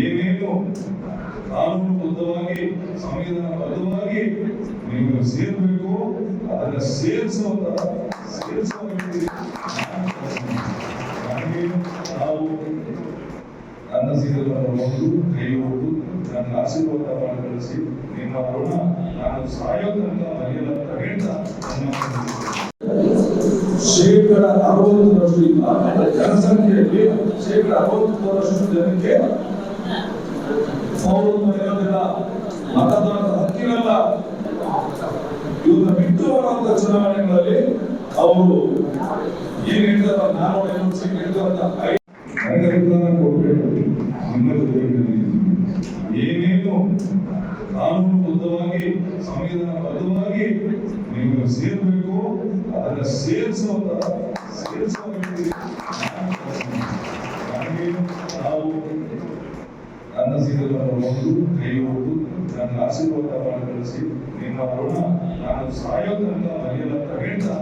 ಏನೇನು ಕಾನೂನುಬದ್ಧವಾಗಿ ಸಂವಿಧಾನಬದ್ಧವಾಗಿ ನೀವು ಸೇರಬೇಕು ಅದನ್ನ ಸೇರಿಸುವ ವ್ಯಕ್ತಿ ನಾವು ನನ್ನ ಸೀರೆಗಳನ್ನು ಒಂದು ಕೈ ಹೊತ್ತು ನನ್ನ ಆಶೀರ್ವಾದ ಮಾಡಿ ಕಳಿಸಿ ನಿಮ್ಮ ಋಣ ನಾನು ಸಾಯೋ ತನಕ ಮರೆಯಲಂತ ಹೇಳ್ತಾ ಶೇಕಡ 60% ಇಲ್ಲ ಜನಸಂಖ್ಯೆಯಲ್ಲಿ ಶೇಕಡ 60% ಜನಕ್ಕೆ ಪೌರತ್ವ ಇರೋದಿಲ್ಲ, ಮತದಾನದ ಹಕ್ಕಿರಲ್ಲ. ಇವನ್ನ ಬಿಟ್ಟು ಬರುವಂತ ಚುನಾವಣೆಗಳಲ್ಲಿ ಅವರು ಏನ್ ಹೇಳ್ತಾರ ನಾನು 500 ಸೀಟ್ ಹೇಳ್ತಾರಂತ ನನಗೆ ಅಭಿಪ್ರಾಯ ಕೊಡ್ಬೇಕು. ನಿಮ್ಮ ಜೊತೆಗೆ ಏನೇನು ಕಾನೂನುಬದ್ಧವಾಗಿ ಸಂವಿಧಾನಬದ್ಧವಾಗಿ ನೀವು ಸೇರಬೇಕು ಅದನ್ನ ಸೇರಿಸುವ ವ್ಯಕ್ತಿ ನಾವು ನನ್ನ ಸೀರೆಗಳನ್ನು ಒಂದು ಕೈ ಹೊತ್ತು ನನ್ನ ಆಶೀರ್ವಾದ ಮಾಡಿ ಕಳಿಸಿ ನಿಮ್ಮ ಋಣ ನಾನು ಸಾಯೋ ತನಕ ಮರೆಯಲಂತ ಹೇಳ್ತಾ